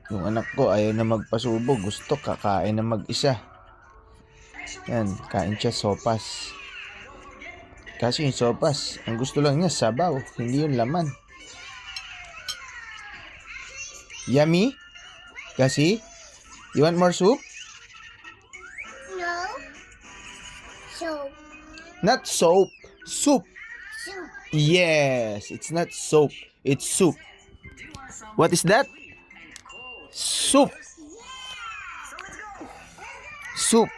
Yung anak ko ayaw na magpasubo. Gusto kakain na mag-isa. Yan, kain siya sopas. Kasi yung sopas, ang gusto lang niya sabaw, hindi yung laman. Yummy? Kasi? You want more soup? No. Soap. Not soap. Soup. Soup. Yes, it's not soap. It's soup. What is that? Soup. Soup.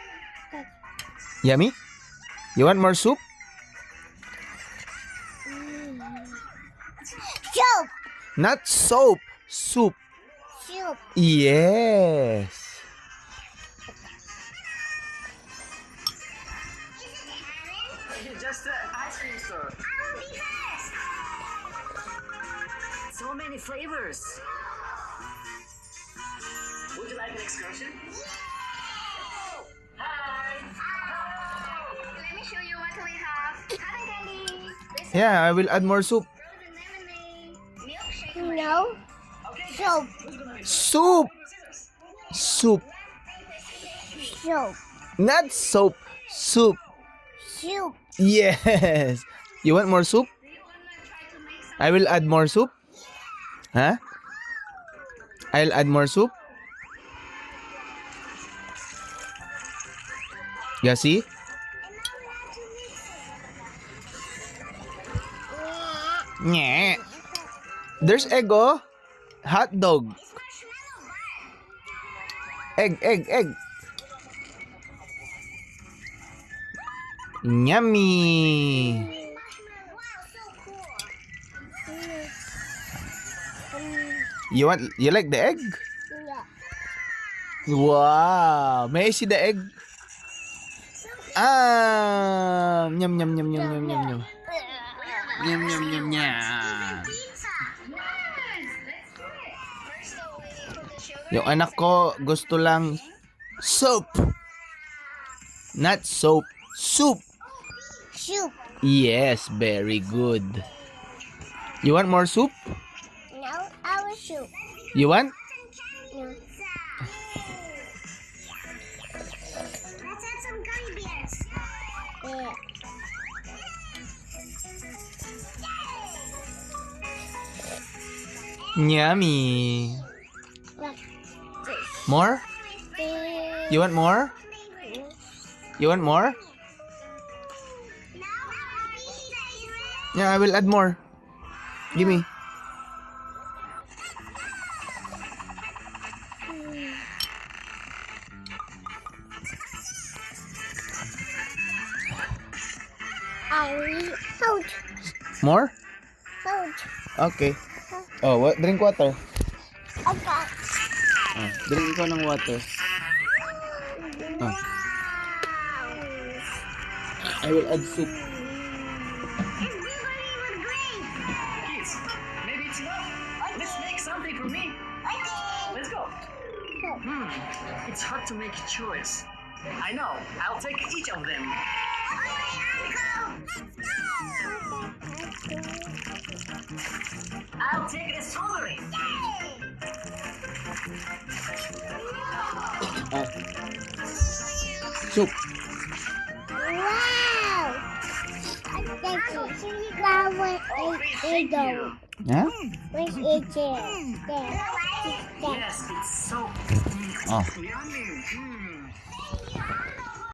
Yummy? You want more soup? Soap. Not soap. Soup. Soup. Yes. Just an ice cream store. I will be first. So many flavors. Would you like an excursion? Hi. Let me show you what we have. Cotton candy. Yeah, I will add more soup. Frozen lemonade. Milkshake. No. Soap. Soup. Soup. Soap. Not soap. Soup. Soup. Yes. You want more soup? I will add more soup. Huh? I'll add more soup. You see? Nye. There's egg, oh. Hot dog. Egg, egg, egg. Yummy. You like the egg? Yeah. Wow. May I see the egg? Yum yum yum yum yum yum yum. Yum yum yum yum. Yung anak ko gusto lang soup. Not soap. Soup. Soup. Yes, very good. You want more soup? No, our soup. You want? No. Let's add some gummy bears. Yeah. Yummy. Look. More? You want more? You want more? Yeah, I will add more. Give me. Hold. More? Hold. Okay. Oh, drink water. Okay. Drink ikaw ng water. Wow. I will add soup. It's blueberry with grape. Kids, maybe it's enough. Let's make something for me. Okay. Let's go. It's hard to make a choice. I know. I'll take each of them. I'll take the strawberry. Soup. Wow! Thank you. Wow, what Oh, is thank it? you. Huh? What is it? There. Yes, it's so Oh. yummy.